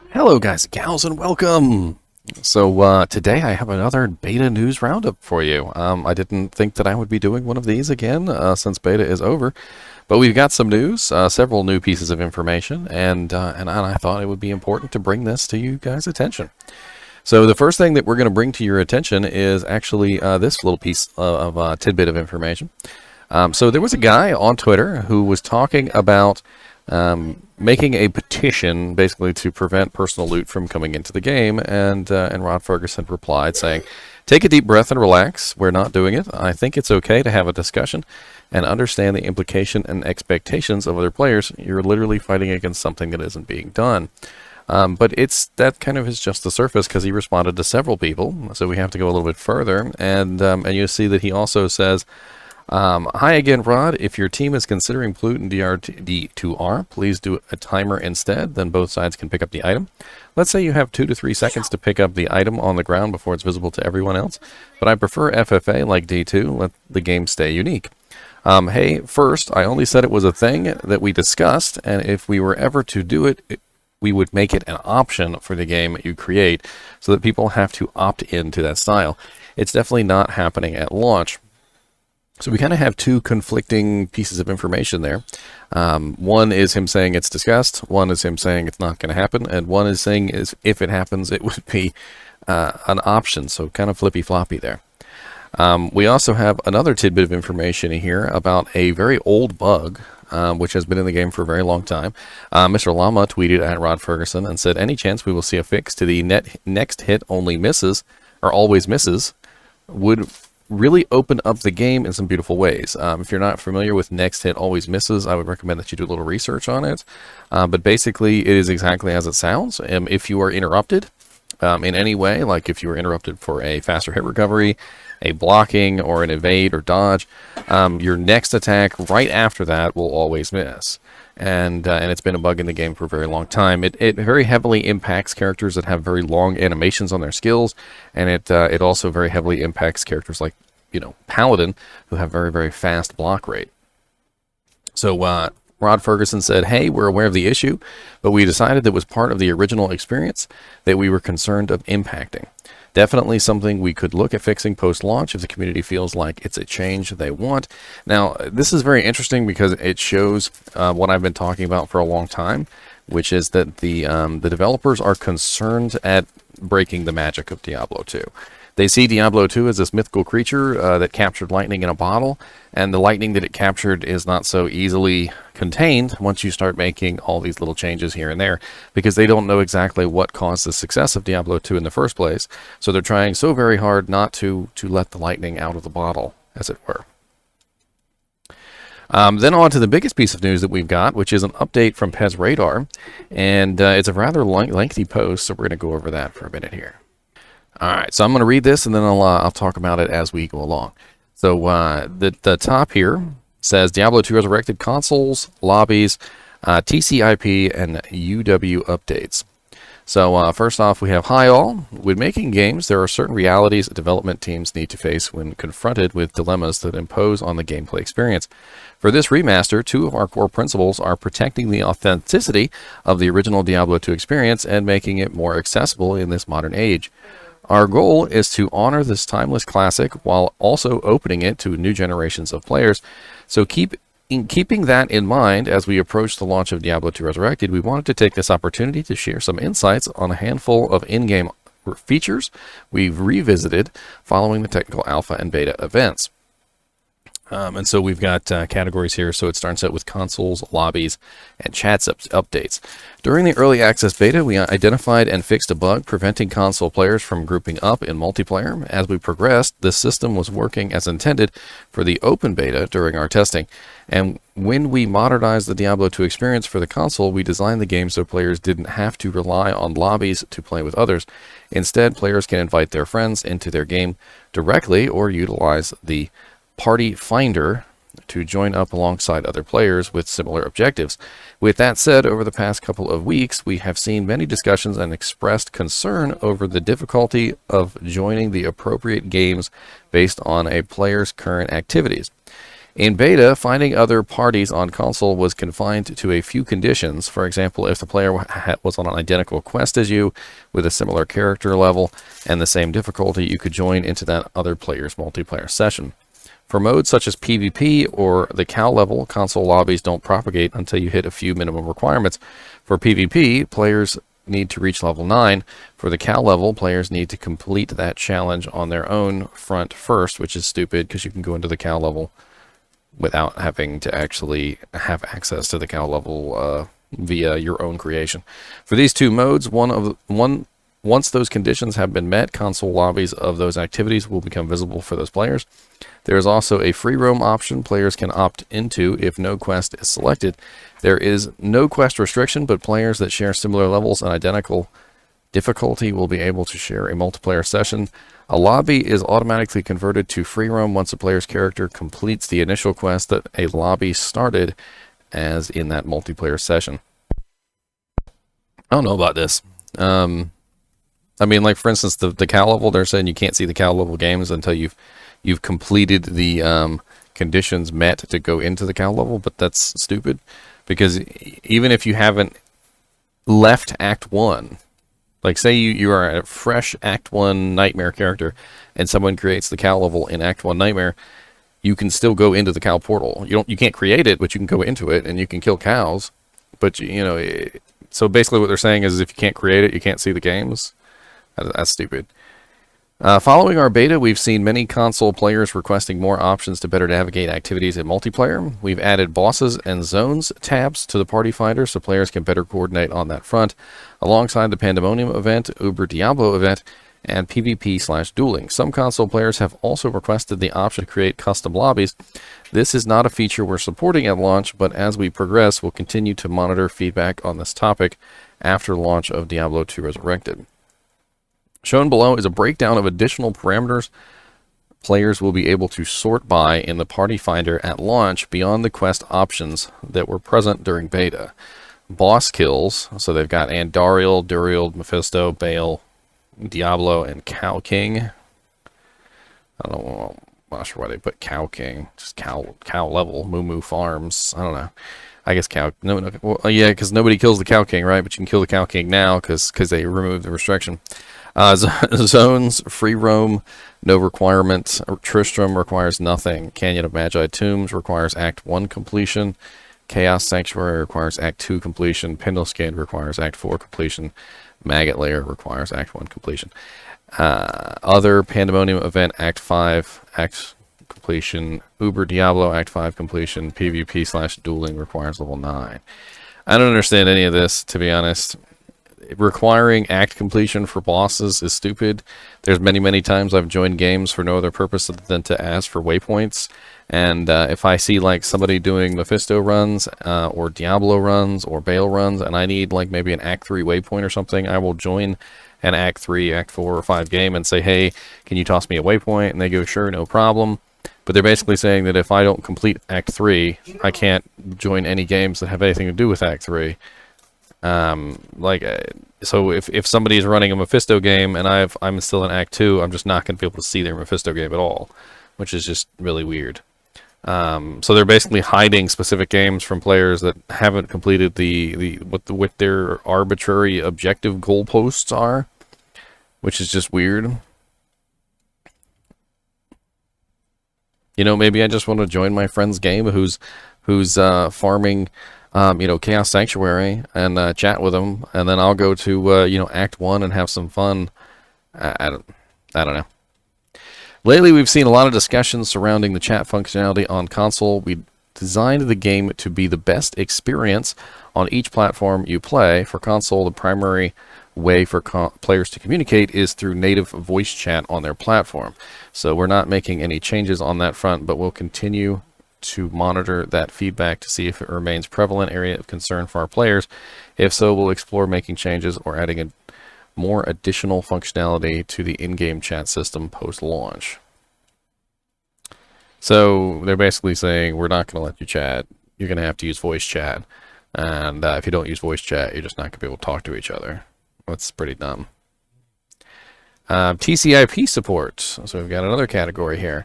Hello guys and gals and welcome! Today I have another beta news roundup for you. I didn't think that I would be doing one of these again since beta is over, but we've got some news, several new pieces of information, and I thought it would be important to bring this to you guys' attention. So the first thing that we're going to bring to your attention is actually this little piece of tidbit of information. So there was a guy on Twitter who was talking about making a petition basically to prevent personal loot from coming into the game, and Rod Ferguson replied saying, "Take a deep breath and relax. We're not doing it. I think it's okay to have a discussion and understand the implication and expectations of other players. You're literally fighting against something that isn't being done." But that kind of is just the surface, because he responded to several people, so we have to go a little bit further, and you see that he also says, "Hi again, Rod. If your team is considering Plute and D2R, please do a timer instead, then both sides can pick up the item. Let's say you have 2 to 3 seconds to pick up the item on the ground before it's visible to everyone else, but I prefer FFA like D2, let the game stay unique. Hey, first, I only said it was a thing that we discussed, and if we were ever to do it, we would make it an option for the game you create so that people have to opt into that style. It's definitely not happening at launch." So we kind of have two conflicting pieces of information there. One is him saying it's discussed, one is him saying it's not going to happen, and one is saying if it happens, it would be an option, so kind of flippy-floppy there. We also have another tidbit of information here about a very old bug, which has been in the game for a very long time. Mr. Llama tweeted at Rod Ferguson and said, "Any chance we will see a fix to the next hit only misses, or always misses, would really open up the game in some beautiful ways." If you're not familiar with next hit always misses, I would recommend that you do a little research on it. But basically, it is exactly as it sounds. If you are interrupted in any way, like if you were interrupted for a faster hit recovery, a blocking, or an evade or dodge, your next attack right after that will always miss. And it's been a bug in the game for a very long time. It very heavily impacts characters that have very long animations on their skills, and it also very heavily impacts characters like, Paladin, who have very, very fast block rate. So Rod Ferguson said, "Hey, we're aware of the issue, but we decided that was part of the original experience that we were concerned of impacting. Definitely something we could look at fixing post-launch if the community feels like it's a change they want." Now, this is very interesting because it shows what I've been talking about for a long time, which is that the developers are concerned at breaking the magic of Diablo 2. They see Diablo 2 as this mythical creature that captured lightning in a bottle, and the lightning that it captured is not so easily contained once you start making all these little changes here and there, because they don't know exactly what caused the success of Diablo 2 in the first place, so they're trying so very hard not to let the lightning out of the bottle, as it were. Then on to the biggest piece of news that we've got, which is an update from Pez Radar, and it's a rather lengthy post, so we're going to go over that for a minute here. All right, so I'm going to read this, and then I'll talk about it as we go along. So the top here says Diablo 2 Resurrected consoles, lobbies, TCP, and UW updates. So first off, we have, "Hi all. When making games, there are certain realities development teams need to face when confronted with dilemmas that impose on the gameplay experience. For this remaster, two of our core principles are protecting the authenticity of the original Diablo 2 experience and making it more accessible in this modern age. Our goal is to honor this timeless classic while also opening it to new generations of players. So keeping that in mind as we approach the launch of Diablo 2 Resurrected, we wanted to take this opportunity to share some insights on a handful of in-game features we've revisited following the technical alpha and beta events." And so we've got categories here. So it starts out with consoles, lobbies, and chats updates. "During the early access beta, we identified and fixed a bug preventing console players from grouping up in multiplayer. As we progressed, this system was working as intended for the open beta during our testing. And when we modernized the Diablo 2 experience for the console, we designed the game so players didn't have to rely on lobbies to play with others. Instead, players can invite their friends into their game directly or utilize the Party Finder to join up alongside other players with similar objectives. With that said, over the past couple of weeks, we have seen many discussions and expressed concern over the difficulty of joining the appropriate games based on a player's current activities. In beta, finding other parties on console was confined to a few conditions. For example, if the player was on an identical quest as you, with a similar character level and the same difficulty, you could join into that other player's multiplayer session. For modes such as PvP or the cow level, console lobbies don't propagate until you hit a few minimum requirements. For PvP, players need to reach level 9. For the cow level, players need to complete that challenge on their own front first, which is stupid because you can go into the cow level without having to actually have access to the cow level via your own creation. For these two modes, once those conditions have been met, console lobbies of those activities will become visible for those players. There is also a free roam option players can opt into if no quest is selected. There is no quest restriction, but players that share similar levels and identical difficulty will be able to share a multiplayer session. A lobby is automatically converted to free roam once a player's character completes the initial quest that a lobby started as in that multiplayer session. I don't know about this. I mean, like, for instance, the cow level, they're saying you can't see the cow level games until you've completed the conditions met to go into the cow level, but that's stupid, because even if you haven't left Act 1, like, say you are a fresh Act 1 Nightmare character, and someone creates the cow level in Act 1 Nightmare, you can still go into the cow portal. You can't create it, but you can go into it, and you can kill cows. But, so basically what they're saying is if you can't create it, you can't see the games. That's stupid. Following our beta, we've seen many console players requesting more options to better navigate activities in multiplayer. We've added bosses and zones tabs to the party finder so players can better coordinate on that front, alongside the Pandemonium event, Diablo event, and PvP/dueling. Some console players have also requested the option to create custom lobbies. This is not a feature we're supporting at launch, but as we progress, we'll continue to monitor feedback on this topic after launch of Diablo 2 Resurrected. Shown below is a breakdown of additional parameters players will be able to sort by in the party finder at launch beyond the quest options that were present during beta. Boss kills, so they've got Andariel, Duriel, Mephisto, Baal, Diablo, and Cow King. I'm not sure why they put Cow King, just cow level, Moo Farms, I don't know. I guess well, yeah, because nobody kills the Cow King, right? But you can kill the Cow King now because they removed the restriction. Zones, free roam, no requirements. Tristram requires nothing. Canyon of Magi Tombs requires Act 1 completion. Chaos Sanctuary requires Act 2 completion. Pendleskid requires Act 4 completion. Maggot Lair requires Act 1 completion. Other Pandemonium event, Act 5, Act completion. Diablo, Act 5 completion. PvP/dueling requires level 9. I don't understand any of this, to be honest. Requiring act completion for bosses is stupid. There's many times I've joined games for no other purpose than to ask for waypoints, and if I see like somebody doing Mephisto runs or Diablo runs or Baal runs, and I need like maybe an Act 3 waypoint or something, I will join an Act 3, Act 4, or 5 game and say, hey, can you toss me a waypoint? And they go, sure, no problem. But they're basically saying that if I don't complete Act 3, I can't join any games that have anything to do with Act 3. So if somebody is running a Mephisto game and I'm still in Act 2, I'm just not going to be able to see their Mephisto game at all, which is just really weird. So they're basically hiding specific games from players that haven't completed what their arbitrary objective goalposts are, which is just weird. Maybe I just want to join my friend's game who's farming Chaos Sanctuary and chat with them, and then I'll go to Act 1 and have some fun. I don't know. Lately, we've seen a lot of discussions surrounding the chat functionality on console. We designed the game to be the best experience on each platform you play. For console, the primary way for players to communicate is through native voice chat on their platform. So we're not making any changes on that front, but we'll continue to monitor that feedback to see if it remains prevalent area of concern for our players. If so, we'll explore making changes or adding more additional functionality to the in-game chat system post-launch. So they're basically saying we're not going to let you chat. You're going to have to use voice chat, and if you don't use voice chat, you're just not going to be able to talk to each other. That's pretty dumb. Tcip support. So we've got another category here.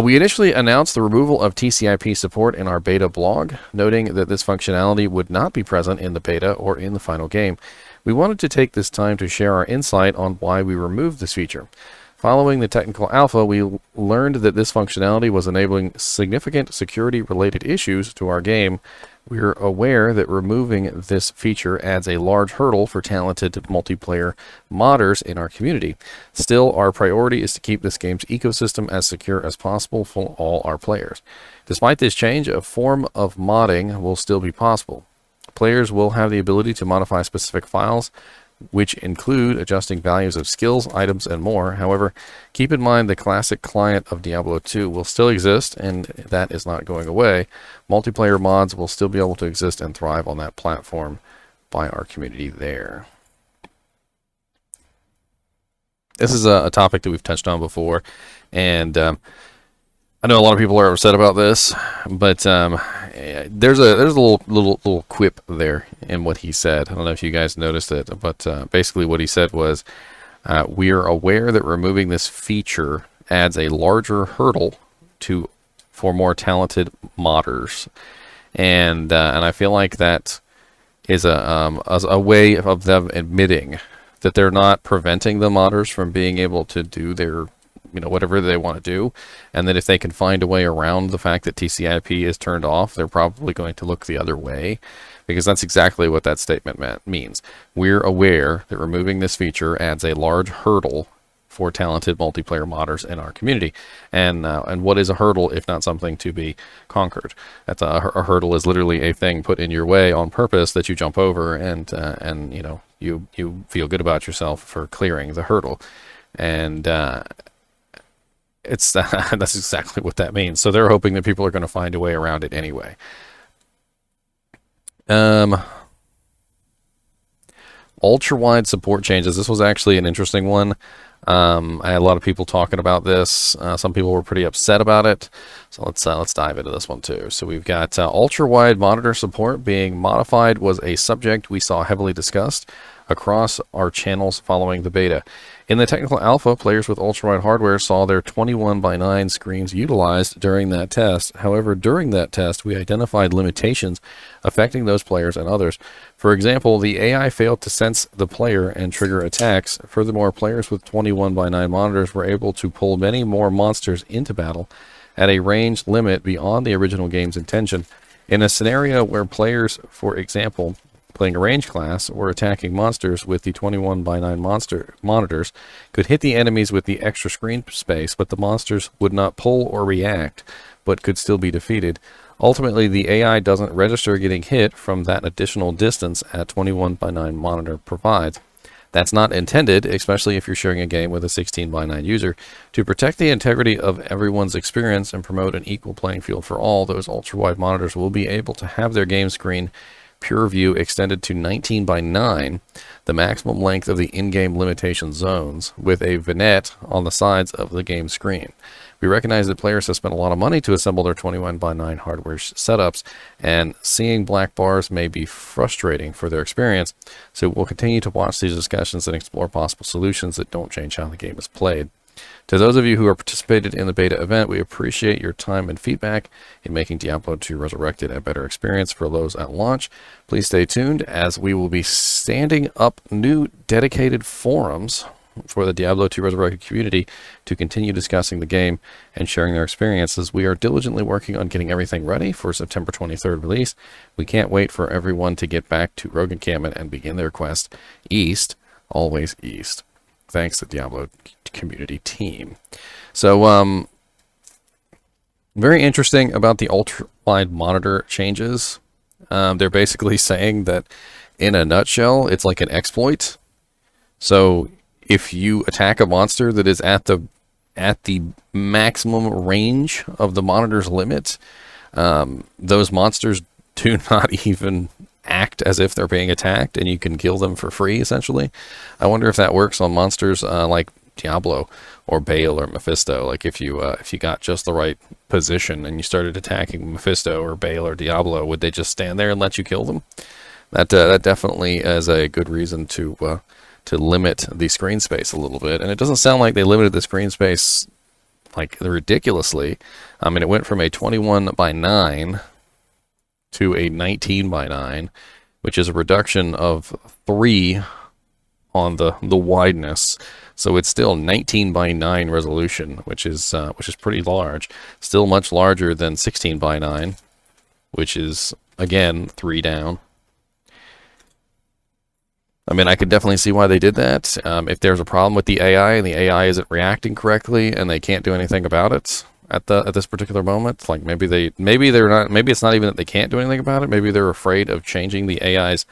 We initially announced the removal of Tcip support in our beta blog, noting that this functionality would not be present in the beta or in the final game. We wanted to take this time to share our insight on why we removed this feature. Following the technical alpha, we learned that this functionality was enabling significant security-related issues to our game. We're aware that removing this feature adds a large hurdle for talented multiplayer modders in our community. Still, our priority is to keep this game's ecosystem as secure as possible for all our players. Despite this change, a form of modding will still be possible. Players will have the ability to modify specific files, which include adjusting values of skills, items, and more. However, keep in mind the classic client of Diablo 2 will still exist, and that is not going away. Multiplayer mods will still be able to exist and thrive on that platform by our community there. This is a topic that we've touched on before, and I know a lot of people are upset about this, but there's a little quip there in what he said. I don't know if you guys noticed it, but basically what he said was, we are aware that removing this feature adds a larger hurdle for more talented modders, and I feel like that is a way of them admitting that they're not preventing the modders from being able to do their whatever they want to do, and that if they can find a way around the fact that TCP is turned off, they're probably going to look the other way, because that's exactly what that statement means. We're aware that removing this feature adds a large hurdle for talented multiplayer modders in our community. And what is a hurdle if not something to be conquered? That's a hurdle is literally a thing put in your way on purpose that you jump over, and you feel good about yourself for clearing the hurdle. And that's exactly what that means. So they're hoping that people are going to find a way around it anyway. Ultrawide support changes. This was actually an interesting one. I had a lot of people talking about this. Some people were pretty upset about it. So let's dive into this one too. So we've got ultrawide monitor support being modified was a subject we saw heavily discussed across our channels following the beta. In the technical alpha, players with ultrawide hardware saw their 21:9 screens utilized during that test. However, during that test, we identified limitations affecting those players and others. For example, the AI failed to sense the player and trigger attacks. Furthermore, players with 21:9 monitors were able to pull many more monsters into battle at a range limit beyond the original game's intention. In a scenario where players, for example, playing a range class or attacking monsters with the 21:9 monitors could hit the enemies with the extra screen space, but the monsters would not pull or react, but could still be defeated. Ultimately, the AI doesn't register getting hit from that additional distance a 21:9 monitor provides. That's not intended, especially if you're sharing a game with a 16:9 user. To protect the integrity of everyone's experience and promote an equal playing field for all, those ultra-wide monitors will be able to have their game screen pure view extended to 19:9, the maximum length of the in-game limitation zones, with a vignette on the sides of the game screen. We recognize that players have spent a lot of money to assemble their 21:9 hardware setups, and seeing black bars may be frustrating for their experience, so we'll continue to watch these discussions and explore possible solutions that don't change how the game is played. To those of you who are participated in the beta event, we appreciate your time and feedback in making Diablo 2 Resurrected a better experience for those at launch. Please stay tuned, as we will be standing up new dedicated forums for the Diablo 2 Resurrected community to continue discussing the game and sharing their experiences. We are diligently working on getting everything ready for September 23rd release. We can't wait for everyone to get back to Rogue Encampment and begin their quest east, always east. Thanks to Diablo community team. So, very interesting about the ultra-wide monitor changes. They're basically saying that, in a nutshell, it's like an exploit. So, if you attack a monster that is at the maximum range of the monitor's limit, those monsters do not even act as if they're being attacked, and you can kill them for free, essentially. I wonder if that works on monsters like Diablo or Baal or Mephisto. Like if you got just the right position and you started attacking Mephisto or Baal or Diablo, would they just stand there and let you kill them? That definitely is a good reason to limit the screen space a little bit. And it doesn't sound like they limited the screen space like ridiculously. I mean, it went from a 21 by 9 to a 19 by 9, which is a reduction of 3 on the wideness. So it's still 19 by 9 resolution, which is pretty large. Still much larger than 16 by 9, which is again 3 down. I mean, I could definitely see why they did that. If there's a problem with the AI and the AI isn't reacting correctly and they can't do anything about it at this particular moment, like maybe they're not, maybe it's not even that they can't do anything about it. Maybe they're afraid of changing the AI's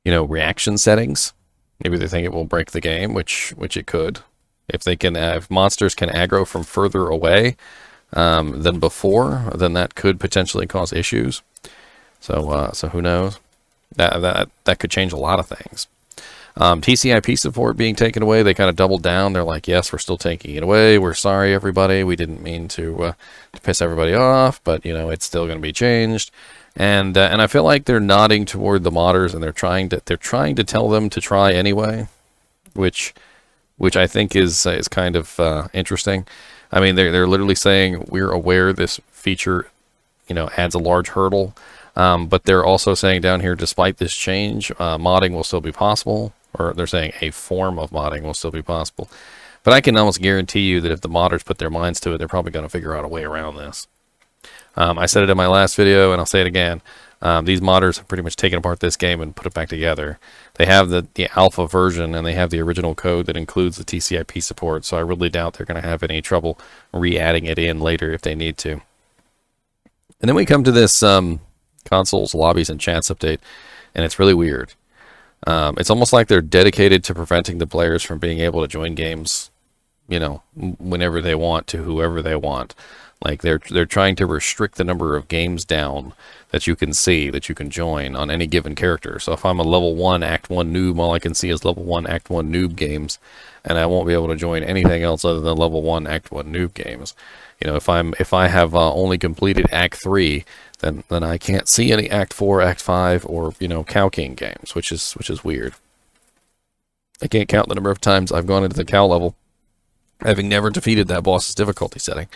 reaction settings. Maybe they think it will break the game, which it could. If monsters can aggro from further away than before, then that could potentially cause issues. So who knows? That could change a lot of things. Tcip support being taken away, they kind of doubled down. They're like, yes, we're still taking it away. We're sorry, everybody. We didn't mean to piss everybody off, but it's still going to be changed. And I feel like they're nodding toward the modders, and they're trying to tell them to try anyway, which I think is kind of interesting. I mean, they're literally saying we're aware this feature adds a large hurdle. But they're also saying down here, despite this change, modding will still be possible, or they're saying a form of modding will still be possible. But I can almost guarantee you that if the modders put their minds to it, they're probably going to figure out a way around this. I said it in my last video, and I'll say it again. These modders have pretty much taken apart this game and put it back together. They have the alpha version, and they have the original code that includes the Tcip support, so I really doubt they're going to have any trouble re-adding it in later if they need to. And then we come to this consoles, lobbies, and chats update, and it's really weird. It's almost like they're dedicated to preventing the players from being able to join games, whenever they want to whoever they want. Like they're trying to restrict the number of games down that you can see, that you can join on any given character. So if I'm a level 1 Act 1 noob, all I can see is level 1 Act 1 noob games, and I won't be able to join anything else other than level 1 Act 1 noob games. If I have only completed Act 3, then I can't see any Act 4, Act 5, or Cow King games, which is weird. I can't count the number of times I've gone into the cow level, having never defeated that boss's difficulty setting.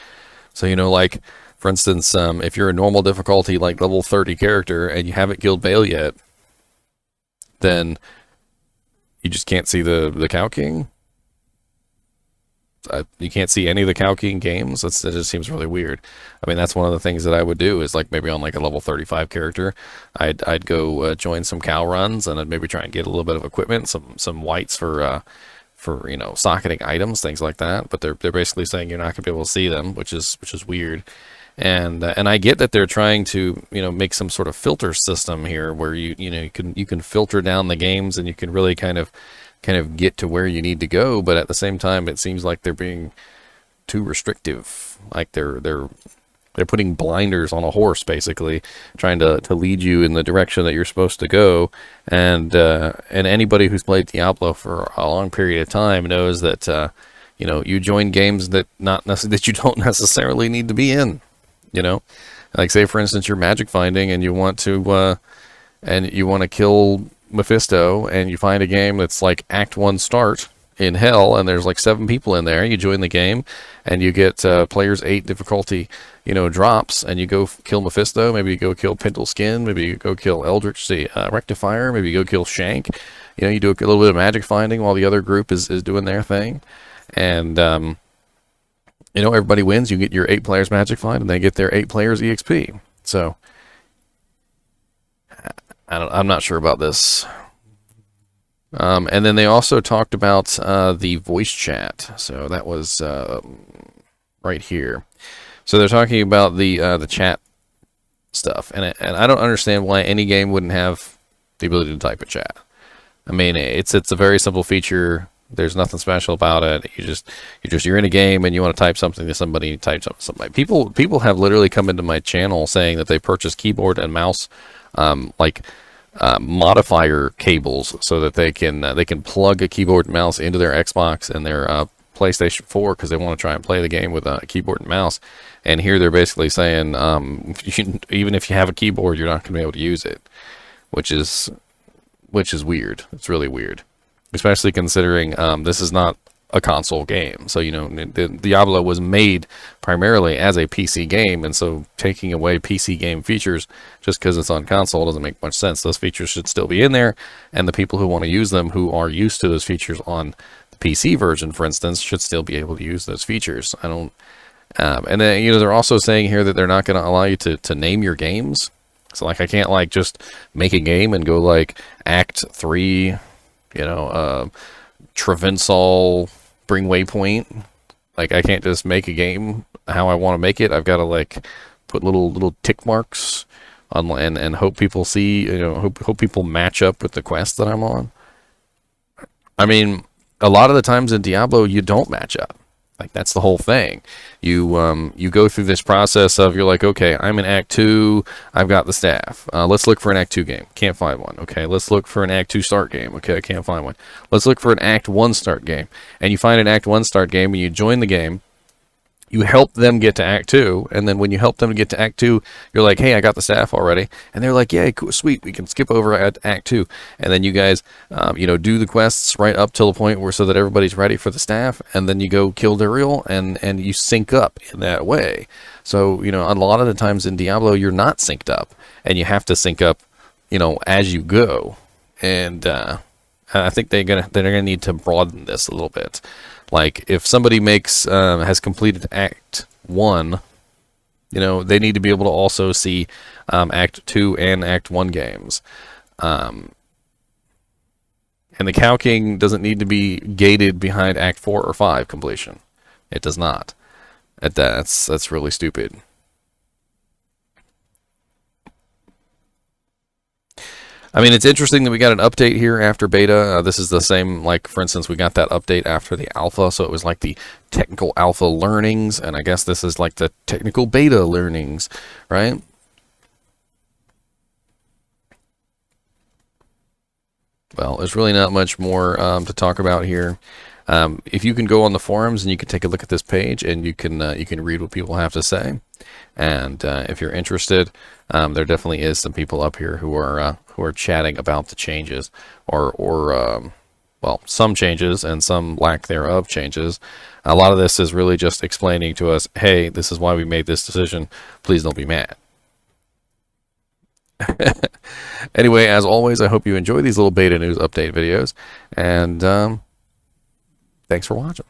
So like for instance, if you're a normal difficulty like level 30 character and you haven't killed Bale yet, then you just can't see the Cow King. You can't see any of the Cow King games. It just seems really weird. I mean, that's one of the things that I would do is like maybe on like a level 35 character, I'd go join some cow runs, and I'd maybe try and get a little bit of equipment, some whites for socketing items, things like that. But they're basically saying you're not gonna be able to see them, which is weird. And I get that they're trying to make some sort of filter system here where you can filter down the games, and you can really kind of get to where you need to go, but at the same time it seems like they're being too restrictive. Like they're putting blinders on a horse, basically trying to lead you in the direction that you're supposed to go. And anybody who's played Diablo for a long period of time knows that you join games that you don't necessarily need to be in. Like say for instance you're magic finding and you want to kill Mephisto, and you find a game that's like Act 1 start in hell, and there's like 7 people in there. You join the game, and you get players 8 difficulty, drops, and you go kill Mephisto. Maybe you go kill Pintle Skin. Maybe you go kill Eldritch Rectifier. Maybe you go kill Shank. You do a little bit of magic finding while the other group is doing their thing, and everybody wins. You get your 8 players magic find, and they get their 8 players EXP. So I'm not sure about this. And then they also talked about the voice chat. So that was right here. So they're talking about the chat stuff, and I don't understand why any game wouldn't have the ability to type a chat. I mean, it's a very simple feature. There's nothing special about it. You're in a game and you want to type something to somebody. You type something to somebody. People have literally come into my channel saying that they purchased keyboard and mouse modifier cables so that they can plug a keyboard and mouse into their Xbox and their PlayStation 4 because they want to try and play the game with a keyboard and mouse. And here they're basically saying even if you have a keyboard, you're not going to be able to use it, which is weird. It's really weird, especially considering this is not a console game. So, you know, Diablo was made primarily as a PC game, and so taking away PC game features just because it's on console doesn't make much sense. Those features should still be in there, and the people who want to use them, who are used to those features on the PC version, for instance, should still be able to use those features. I don't... and then, you know, they're also saying here that they're not going to allow you to name your games. So, like, I can't, like, just make a game and go, like, Act 3, you know, Traversal, bring waypoint. Like, I can't just make a game how I want to make it. I've got to, like, put little tick marks on and hope people see, you know, hope people match up with the quest that I'm on. I mean, a lot of the times in Diablo, you don't match up. Like, that's the whole thing. You go through this process of, you're like, okay, I'm in Act 2, I've got the staff. Let's look for an Act 2 game. Can't find one. Okay, let's look for an Act 2 start game. Okay, I can't find one. Let's look for an Act 1 start game. And you find an Act 1 start game, and you join the game. You help them get to Act 2, and then when you help them get to Act 2, you're like, hey, I got the staff already. And they're like, yeah, cool, sweet, we can skip over at Act 2. And then you guys, you know, do the quests right up till the point where so that everybody's ready for the staff, and then you go kill Dariel, and you sync up in that way. So, you know, a lot of the times in Diablo, you're not synced up, and you have to sync up, you know, as you go. And I think they're gonna need to broaden this a little bit. Like, if somebody has completed Act 1, you know, they need to be able to also see Act 2 and Act 1 games. And the calcing doesn't need to be gated behind Act 4 or 5 completion. It does not. That's really stupid. I mean, it's interesting that we got an update here after beta. This is the same, like, for instance, we got that update after the alpha, so it was like the technical alpha learnings, and I guess this is like the technical beta learnings, right? Well, there's really not much more to talk about here. If you can go on the forums and you can take a look at this page, and you can read what people have to say. And if you're interested, there definitely is some people up here who are chatting about the changes, or well, some changes and some lack thereof changes. A lot of this is really just explaining to us, hey, this is why we made this decision. Please don't be mad. Anyway, as always, I hope you enjoy these little beta news update videos, and thanks for watching.